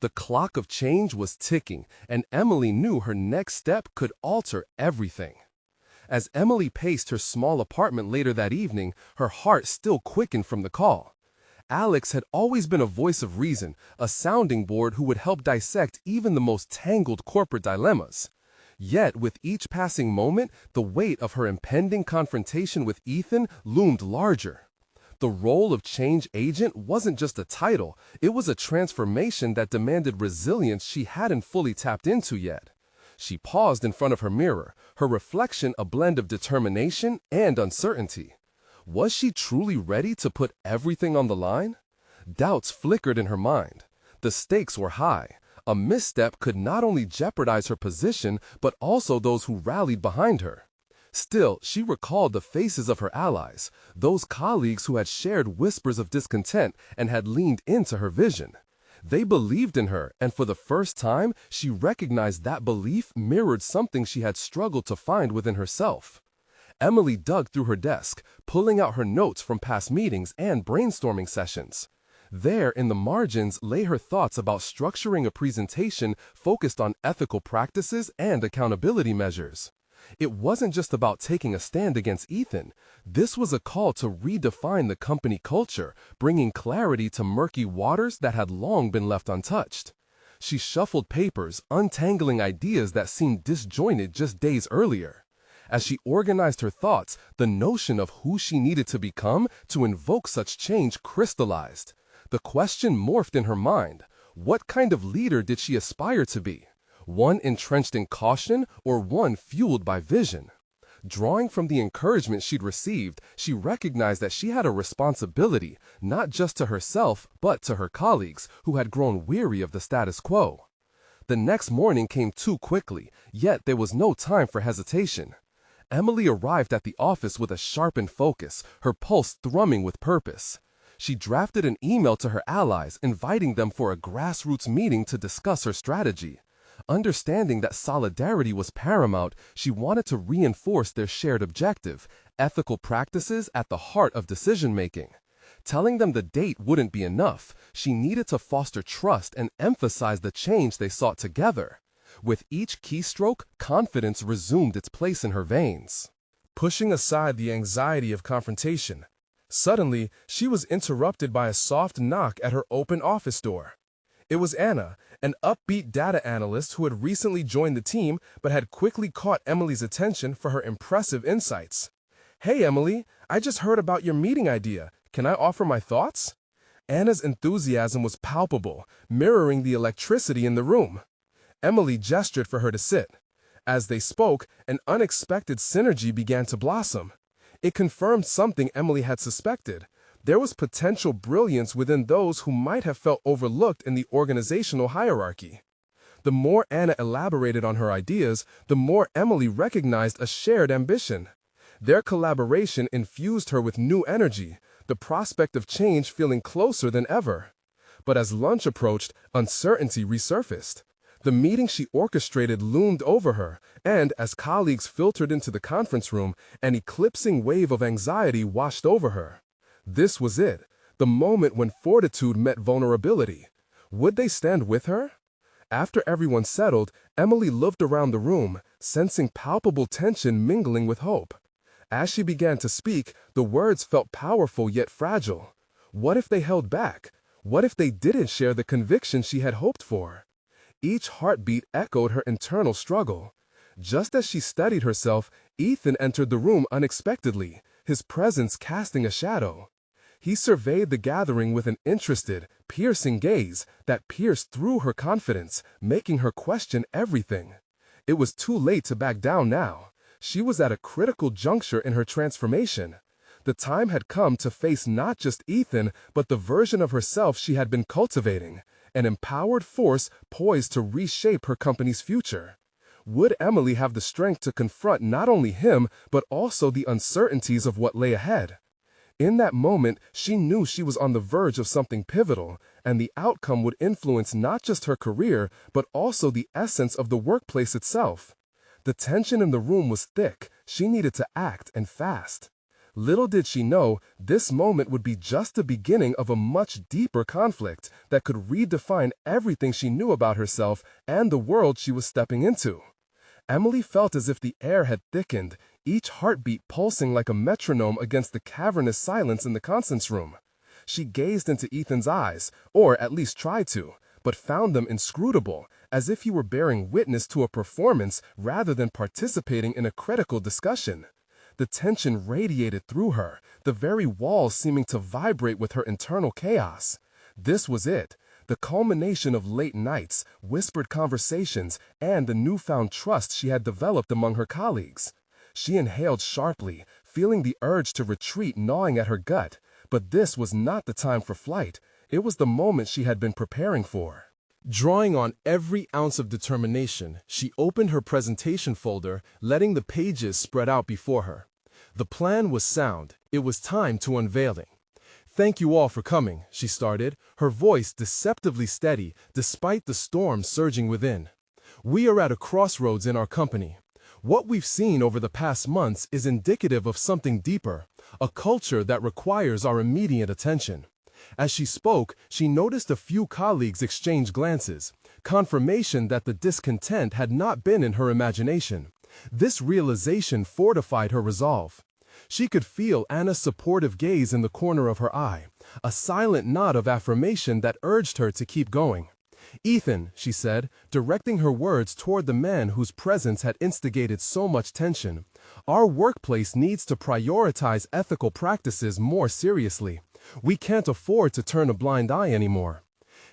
The clock of change was ticking, and Emily knew her next step could alter everything. As Emily paced her small apartment later that evening, her heart still quickened from the call. Alex had always been a voice of reason, a sounding board who would help dissect even the most tangled corporate dilemmas. Yet, with each passing moment, the weight of her impending confrontation with Ethan loomed larger. The role of change agent wasn't just a title, it was a transformation that demanded resilience she hadn't fully tapped into yet. She paused in front of her mirror, her reflection a blend of determination and uncertainty. Was she truly ready to put everything on the line? Doubts flickered in her mind. The stakes were high. A misstep could not only jeopardize her position, but also those who rallied behind her. Still, she recalled the faces of her allies, those colleagues who had shared whispers of discontent and had leaned into her vision. They believed in her, and for the first time, she recognized that belief mirrored something she had struggled to find within herself. Emily dug through her desk, pulling out her notes from past meetings and brainstorming sessions. There, in the margins, lay her thoughts about structuring a presentation focused on ethical practices and accountability measures. It wasn't just about taking a stand against Ethan. This was a call to redefine the company culture, bringing clarity to murky waters that had long been left untouched. She shuffled papers, untangling ideas that seemed disjointed just days earlier. As she organized her thoughts, the notion of who she needed to become to invoke such change crystallized. The question morphed in her mind. What kind of leader did she aspire to be? One entrenched in caution or one fueled by vision? Drawing from the encouragement she'd received, she recognized that she had a responsibility, not just to herself, but to her colleagues, who had grown weary of the status quo. The next morning came too quickly, yet there was no time for hesitation. Emily arrived at the office with a sharpened focus, her pulse thrumming with purpose. She drafted an email to her allies inviting them for a grassroots meeting to discuss her strategy. Understanding that solidarity was paramount, she wanted to reinforce their shared objective, ethical practices at the heart of decision-making. Telling them the date wouldn't be enough. She needed to foster trust and emphasize the change they sought together. With each keystroke, confidence resumed its place in her veins. Pushing aside the anxiety of confrontation, suddenly she was interrupted by a soft knock at her open office door. It was Anna, an upbeat data analyst who had recently joined the team but had quickly caught Emily's attention for her impressive insights. "Hey, Emily, I just heard about your meeting idea. Can I offer my thoughts?" Anna's enthusiasm was palpable, mirroring the electricity in the room. Emily gestured for her to sit. As they spoke, an unexpected synergy began to blossom. It confirmed something Emily had suspected. There was potential brilliance within those who might have felt overlooked in the organizational hierarchy. The more Anna elaborated on her ideas, the more Emily recognized a shared ambition. Their collaboration infused her with new energy, the prospect of change feeling closer than ever. But as lunch approached, uncertainty resurfaced. The meeting she orchestrated loomed over her, and as colleagues filtered into the conference room, an eclipsing wave of anxiety washed over her. This was it, the moment when fortitude met vulnerability. Would they stand with her? After everyone settled, Emily looked around the room, sensing palpable tension mingling with hope. As she began to speak, the words felt powerful yet fragile. What if they held back? What if they didn't share the conviction she had hoped for? Each heartbeat echoed her internal struggle. Just as she steadied herself, Ethan entered the room unexpectedly, his presence casting a shadow. He surveyed the gathering with an interested, piercing gaze that pierced through her confidence, making her question everything. It was too late to back down now. She was at a critical juncture in her transformation. The time had come to face not just Ethan, but the version of herself she had been cultivating, an empowered force poised to reshape her company's future. Would Emily have the strength to confront not only him, but also the uncertainties of what lay ahead? In that moment, she knew she was on the verge of something pivotal, and the outcome would influence not just her career, but also the essence of the workplace itself. The tension in the room was thick. She needed to act, and fast. Little did she know, this moment would be just the beginning of a much deeper conflict that could redefine everything she knew about herself and the world she was stepping into. Emily felt as if the air had thickened, each heartbeat pulsing like a metronome against the cavernous silence in the conference room. She gazed into Ethan's eyes, or at least tried to, but found them inscrutable, as if he were bearing witness to a performance rather than participating in a critical discussion. The tension radiated through her, the very walls seeming to vibrate with her internal chaos. This was it, the culmination of late nights, whispered conversations, and the newfound trust she had developed among her colleagues. She inhaled sharply, feeling the urge to retreat gnawing at her gut, but this was not the time for flight. It was the moment she had been preparing for. Drawing on every ounce of determination, she opened her presentation folder, letting the pages spread out before her. The plan was sound. It was time to unveiling. "Thank you all for coming," she started, her voice deceptively steady despite the storm surging within. "We are at a crossroads in our company. What we've seen over the past months is indicative of something deeper, a culture that requires our immediate attention." As she spoke, she noticed a few colleagues exchange glances, confirmation that the discontent had not been in her imagination. This realization fortified her resolve. She could feel Anna's supportive gaze in the corner of her eye, a silent nod of affirmation that urged her to keep going. "Ethan," she said, directing her words toward the man whose presence had instigated so much tension, "our workplace needs to prioritize ethical practices more seriously. We can't afford to turn a blind eye anymore."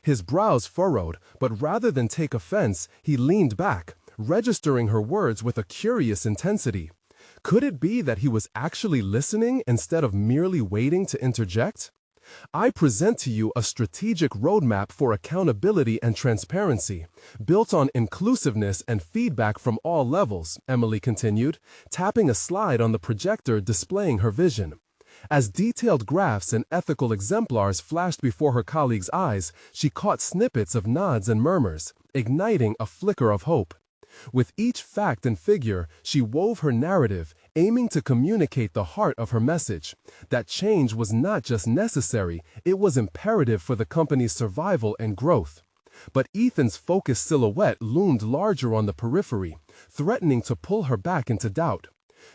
His brows furrowed, but rather than take offense, he leaned back, registering her words with a curious intensity. Could it be that he was actually listening instead of merely waiting to interject? "I present to you a strategic roadmap for accountability and transparency, built on inclusiveness and feedback from all levels," Emily continued, tapping a slide on the projector displaying her vision. As detailed graphs and ethical exemplars flashed before her colleagues' eyes, she caught snippets of nods and murmurs, igniting a flicker of hope. With each fact and figure, she wove her narrative, aiming to communicate the heart of her message. That change was not just necessary, it was imperative for the company's survival and growth. But Ethan's focused silhouette loomed larger on the periphery, threatening to pull her back into doubt.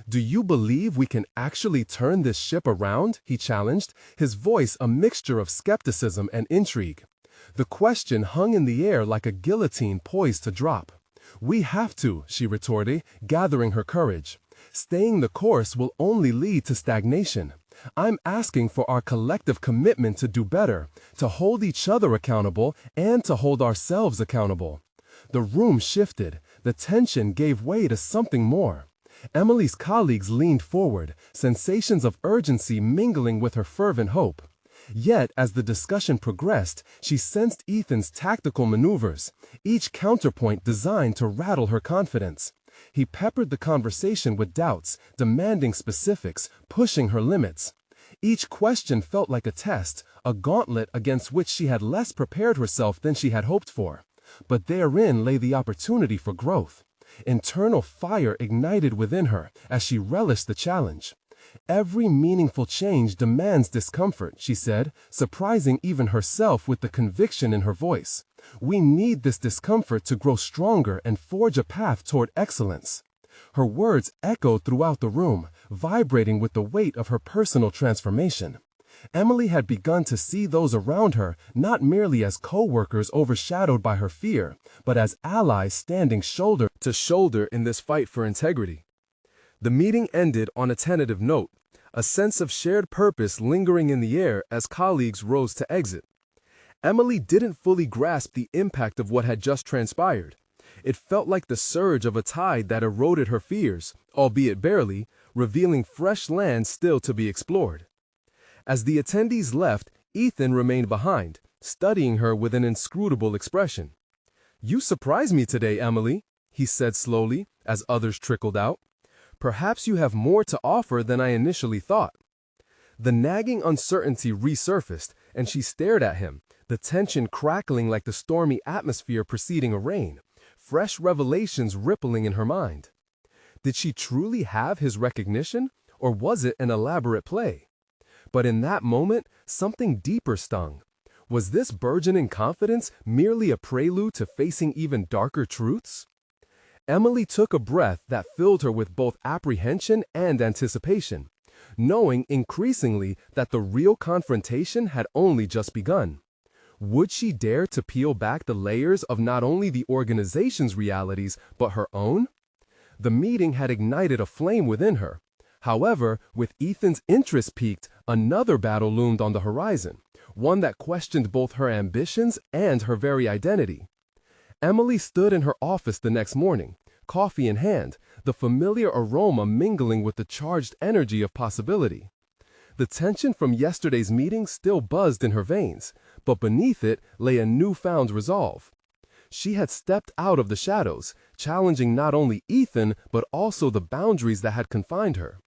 "Do you believe we can actually turn this ship around?" he challenged, his voice a mixture of skepticism and intrigue. The question hung in the air like a guillotine poised to drop. "We have to," she retorted, gathering her courage. "Staying the course will only lead to stagnation. I'm asking for our collective commitment to do better, to hold each other accountable, and to hold ourselves accountable." The room shifted. The tension gave way to something more. Emily's colleagues leaned forward, sensations of urgency mingling with her fervent hope. Yet, as the discussion progressed, she sensed Ethan's tactical maneuvers, each counterpoint designed to rattle her confidence. He peppered the conversation with doubts, demanding specifics, pushing her limits. Each question felt like a test, a gauntlet against which she had less prepared herself than she had hoped for. But therein lay the opportunity for growth. Internal fire ignited within her as she relished the challenge. "Every meaningful change demands discomfort," she said, surprising even herself with the conviction in her voice. "We need this discomfort to grow stronger and forge a path toward excellence." Her words echoed throughout the room, vibrating with the weight of her personal transformation. Emily had begun to see those around her not merely as co-workers overshadowed by her fear, but as allies standing shoulder to shoulder in this fight for integrity. The meeting ended on a tentative note, a sense of shared purpose lingering in the air as colleagues rose to exit. Emily didn't fully grasp the impact of what had just transpired. It felt like the surge of a tide that eroded her fears, albeit barely, revealing fresh land still to be explored. As the attendees left, Ethan remained behind, studying her with an inscrutable expression. "You surprise me today, Emily," he said slowly, as others trickled out. "Perhaps you have more to offer than I initially thought." The nagging uncertainty resurfaced, and she stared at him, the tension crackling like the stormy atmosphere preceding a rain, fresh revelations rippling in her mind. Did she truly have his recognition, or was it an elaborate play? But in that moment, something deeper stung. Was this burgeoning confidence merely a prelude to facing even darker truths? Emily took a breath that filled her with both apprehension and anticipation, knowing increasingly that the real confrontation had only just begun. Would she dare to peel back the layers of not only the organization's realities, but her own? The meeting had ignited a flame within her. However, with Ethan's interest piqued, another battle loomed on the horizon, one that questioned both her ambitions and her very identity. Emily stood in her office the next morning, coffee in hand, the familiar aroma mingling with the charged energy of possibility. The tension from yesterday's meeting still buzzed in her veins, but beneath it lay a newfound resolve. She had stepped out of the shadows, challenging not only Ethan, but also the boundaries that had confined her.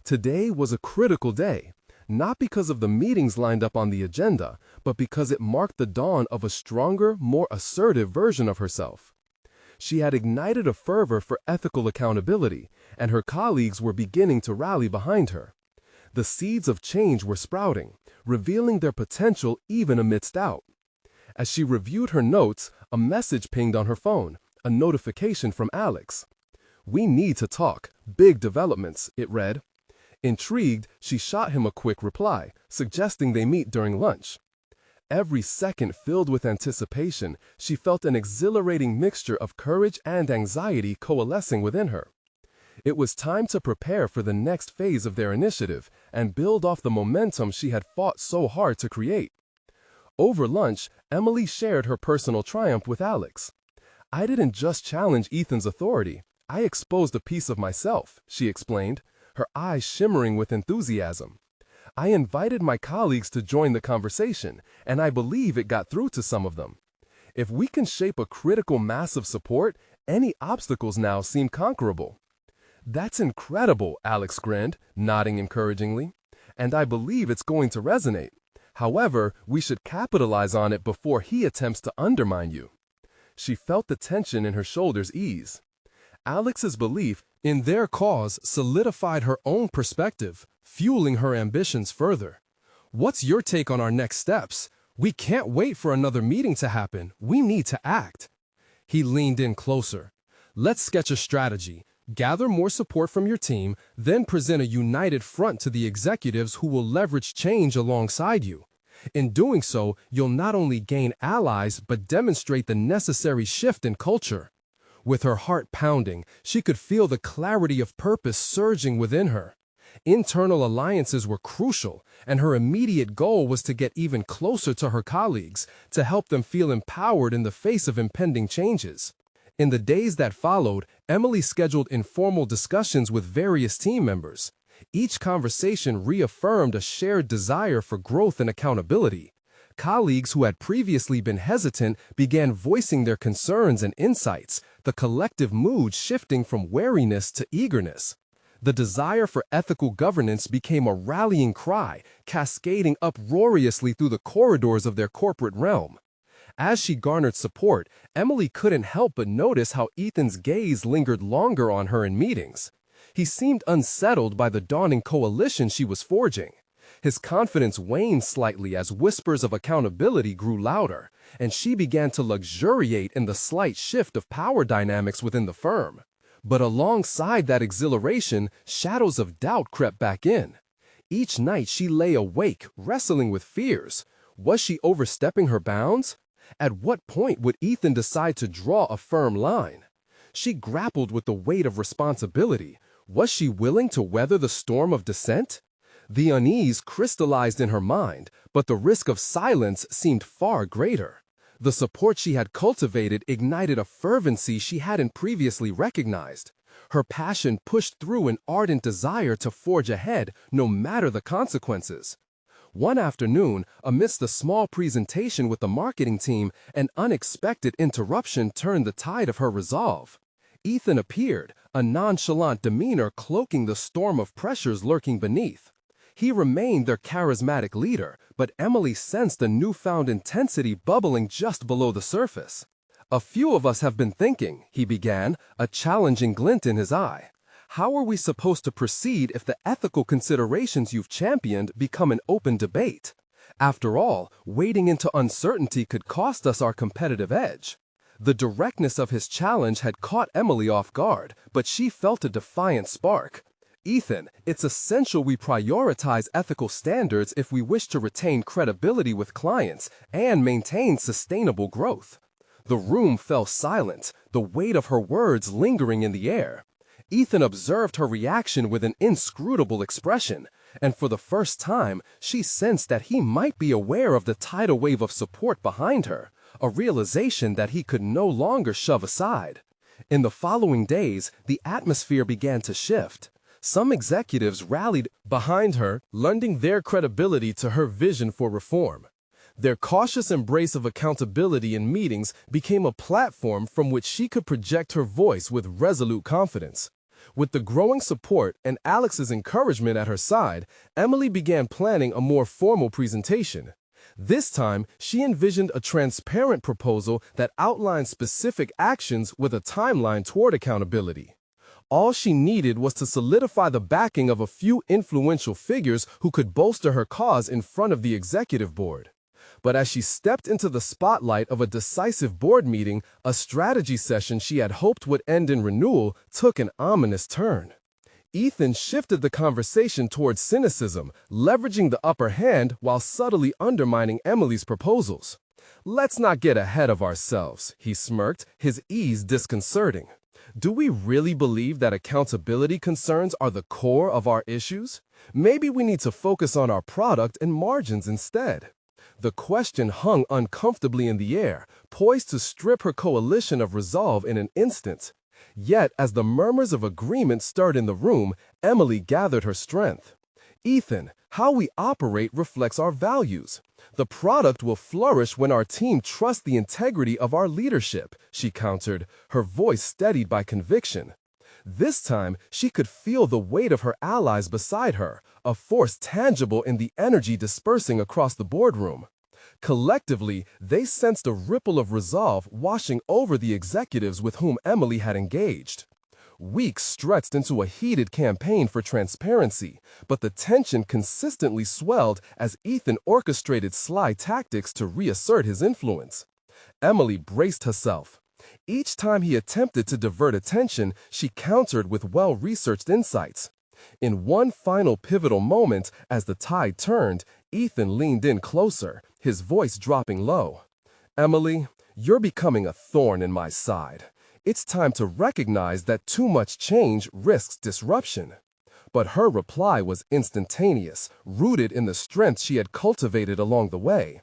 Today was a critical day, not because of the meetings lined up on the agenda, but because it marked the dawn of a stronger, more assertive version of herself. She had ignited a fervor for ethical accountability, and her colleagues were beginning to rally behind her. The seeds of change were sprouting, revealing their potential even amidst doubt. As she reviewed her notes, a message pinged on her phone, a notification from Alex. "We need to talk. Big developments," it read. Intrigued, she shot him a quick reply, suggesting they meet during lunch. Every second filled with anticipation, she felt an exhilarating mixture of courage and anxiety coalescing within her. It was time to prepare for the next phase of their initiative and build off the momentum she had fought so hard to create. Over lunch, Emily shared her personal triumph with Alex. "I didn't just challenge Ethan's authority. I exposed a piece of myself," she explained, her eyes shimmering with enthusiasm. "I invited my colleagues to join the conversation, and I believe it got through to some of them. If we can shape a critical mass of support, any obstacles now seem conquerable." "That's incredible," Alex grinned, nodding encouragingly. and I believe it's going to resonate. However, we should capitalize on it before he attempts to undermine you." She felt the tension in her shoulders ease. Alex's belief in their cause solidified her own perspective, fueling her ambitions further. "What's your take on our next steps? We can't wait for another meeting to happen. We need to act." He leaned in closer. "Let's sketch a strategy. Gather more support from your team, then present a united front to the executives who will leverage change alongside you. In doing so, you'll not only gain allies but demonstrate the necessary shift in culture." With her heart pounding, she could feel the clarity of purpose surging within her. Internal alliances were crucial, and her immediate goal was to get even closer to her colleagues, to help them feel empowered in the face of impending changes. In the days that followed, Emily scheduled informal discussions with various team members. Each conversation reaffirmed a shared desire for growth and accountability. Colleagues who had previously been hesitant began voicing their concerns and insights, the collective mood shifting from wariness to eagerness. The desire for ethical governance became a rallying cry, cascading uproariously through the corridors of their corporate realm. As she garnered support, Emily couldn't help but notice how Ethan's gaze lingered longer on her in meetings. He seemed unsettled by the dawning coalition she was forging. His confidence waned slightly as whispers of accountability grew louder, and she began to luxuriate in the slight shift of power dynamics within the firm. But alongside that exhilaration, shadows of doubt crept back in. Each night she lay awake, wrestling with fears. Was she overstepping her bounds? At what point would Ethan decide to draw a firm line? She grappled with the weight of responsibility. Was she willing to weather the storm of dissent? The unease crystallized in her mind, but the risk of silence seemed far greater. The support she had cultivated ignited a fervency she hadn't previously recognized. Her passion pushed through an ardent desire to forge ahead, no matter the consequences. One afternoon, amidst a small presentation with the marketing team, an unexpected interruption turned the tide of her resolve. Ethan appeared, a nonchalant demeanor cloaking the storm of pressures lurking beneath. He remained their charismatic leader, but Emily sensed a newfound intensity bubbling just below the surface. "A few of us have been thinking," he began, a challenging glint in his eye. "How are we supposed to proceed if the ethical considerations you've championed become an open debate? After all, wading into uncertainty could cost us our competitive edge." The directness of his challenge had caught Emily off guard, but she felt a defiant spark. "Ethan, it's essential we prioritize ethical standards if we wish to retain credibility with clients and maintain sustainable growth." The room fell silent, the weight of her words lingering in the air. Ethan observed her reaction with an inscrutable expression, and for the first time, she sensed that he might be aware of the tidal wave of support behind her, a realization that he could no longer shove aside. In the following days, the atmosphere began to shift. Some executives rallied behind her, lending their credibility to her vision for reform. Their cautious embrace of accountability in meetings became a platform from which she could project her voice with resolute confidence. With the growing support and Alex's encouragement at her side, Emily began planning a more formal presentation. This time, she envisioned a transparent proposal that outlined specific actions with a timeline toward accountability. All she needed was to solidify the backing of a few influential figures who could bolster her cause in front of the executive board. But as she stepped into the spotlight of a decisive board meeting, a strategy session she had hoped would end in renewal took an ominous turn. Ethan shifted the conversation towards cynicism, leveraging the upper hand while subtly undermining Emily's proposals. "Let's not get ahead of ourselves," he smirked, his ease disconcerting. "Do we really believe that accountability concerns are the core of our issues? Maybe we need to focus on our product and margins instead." The question hung uncomfortably in the air, poised to strip her coalition of resolve in an instant. Yet, as the murmurs of agreement stirred in the room, Emily gathered her strength. "Ethan, how we operate reflects our values. The product will flourish when our team trusts the integrity of our leadership," she countered, her voice steadied by conviction. This time, she could feel the weight of her allies beside her, a force tangible in the energy dispersing across the boardroom. Collectively, they sensed a ripple of resolve washing over the executives with whom Emily had engaged. Weeks stretched into a heated campaign for transparency, but the tension consistently swelled as Ethan orchestrated sly tactics to reassert his influence. Emily braced herself. Each time he attempted to divert attention, she countered with well-researched insights. In one final pivotal moment, as the tide turned, Ethan leaned in closer, his voice dropping low. "Emily, you're becoming a thorn in my side. It's time to recognize that too much change risks disruption." But her reply was instantaneous, rooted in the strength she had cultivated along the way.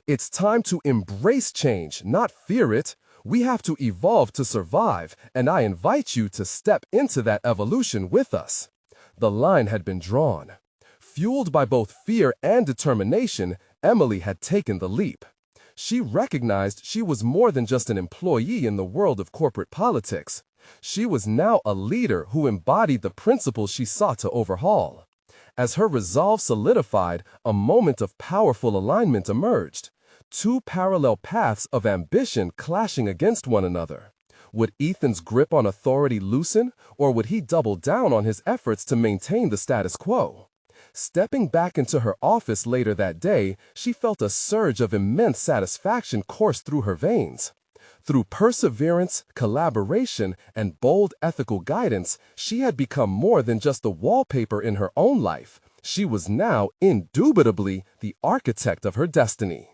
"It's time to embrace change, not fear it. We have to evolve to survive, and I invite you to step into that evolution with us." The line had been drawn. Fueled by both fear and determination, Emily had taken the leap. She recognized she was more than just an employee in the world of corporate politics. She was now a leader who embodied the principles she sought to overhaul. As her resolve solidified, a moment of powerful alignment emerged. Two parallel paths of ambition clashing against one another. Would Ethan's grip on authority loosen, or would he double down on his efforts to maintain the status quo? Stepping back into her office later that day, she felt a surge of immense satisfaction course through her veins. Through perseverance, collaboration, and bold ethical guidance, she had become more than just the wallpaper in her own life. She was now, indubitably, the architect of her destiny.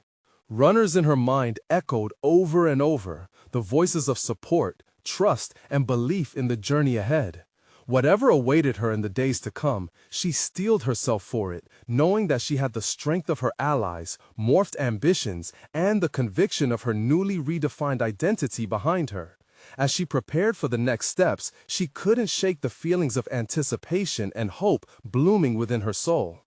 Runners in her mind echoed over and over, the voices of support, trust, and belief in the journey ahead. Whatever awaited her in the days to come, she steeled herself for it, knowing that she had the strength of her allies, morphed ambitions, and the conviction of her newly redefined identity behind her. As she prepared for the next steps, she couldn't shake the feelings of anticipation and hope blooming within her soul.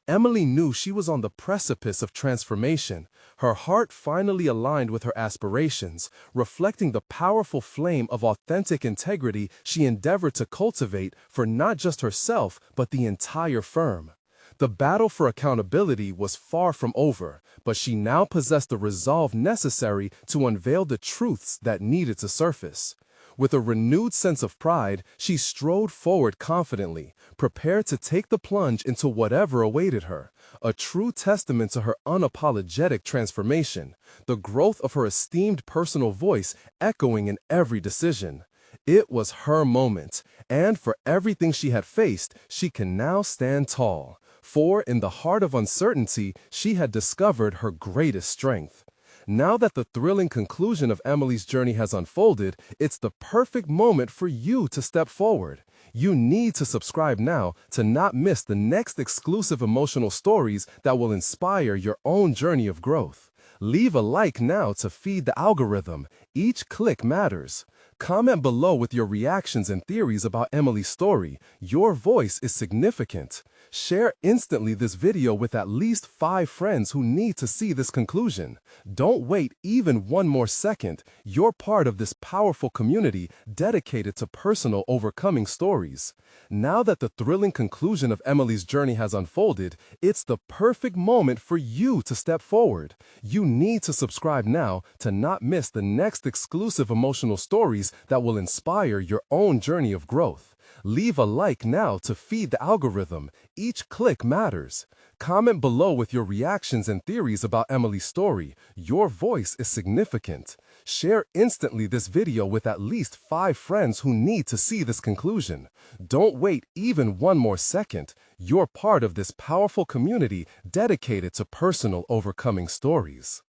Emily knew she was on the precipice of transformation, her heart finally aligned with her aspirations, reflecting the powerful flame of authentic integrity she endeavored to cultivate for not just herself, but the entire firm. The battle for accountability was far from over, but she now possessed the resolve necessary to unveil the truths that needed to surface. With a renewed sense of pride, she strode forward confidently, prepared to take the plunge into whatever awaited her, a true testament to her unapologetic transformation, the growth of her esteemed personal voice echoing in every decision. It was her moment, and for everything she had faced, she can now stand tall. For in the heart of uncertainty, she had discovered her greatest strength. Now that the thrilling conclusion of Emily's journey has unfolded, it's the perfect moment for you to step forward. You need to subscribe now to not miss the next exclusive emotional stories that will inspire your own journey of growth. Leave a like now to feed the algorithm. Each click matters. Comment below with your reactions and theories about Emily's story. Your voice is significant. Share instantly this video with at least 5 friends who need to see this conclusion. Don't wait even one more second. You're part of this powerful community dedicated to personal overcoming stories. Now that the thrilling conclusion of Emily's journey has unfolded, it's the perfect moment for you to step forward. You need to subscribe now to not miss the next exclusive emotional stories that will inspire your own journey of growth. Leave a like now to feed the algorithm. Each click matters. Comment below with your reactions and theories about Emily's story. Your voice is significant. Share instantly this video with at least 5 friends who need to see this conclusion. Don't wait even one more second. You're part of this powerful community dedicated to personal overcoming stories.